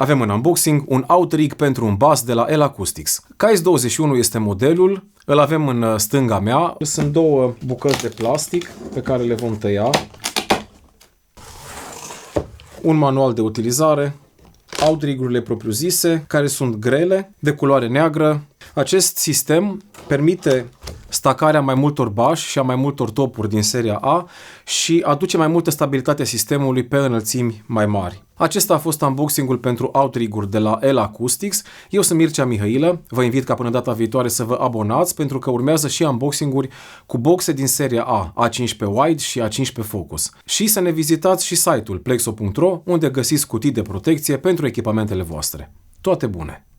avem în unboxing un outrig pentru un bas de la El Acoustics. KS21 este modelul, îl avem în stânga mea. Sunt două bucăți de plastic pe care le vom tăia. Un manual de utilizare, outrigurile propriu-zise, care sunt grele, de culoare neagră. Acest sistem permite stacarea mai multor bași și a mai multor topuri din seria A și aduce mai multă stabilitate sistemului pe înălțimi mai mari. Acesta a fost unboxing-ul pentru outriguri de la El Acoustics. Eu sunt Mircea Mihailă. Vă invit ca până data viitoare să vă abonați pentru că urmează și unboxing-uri cu boxe din seria A, A15 Wide și A15 Focus. Și să ne vizitați și site-ul plexo.ro unde găsiți cutii de protecție pentru echipamentele voastre. Toate bune!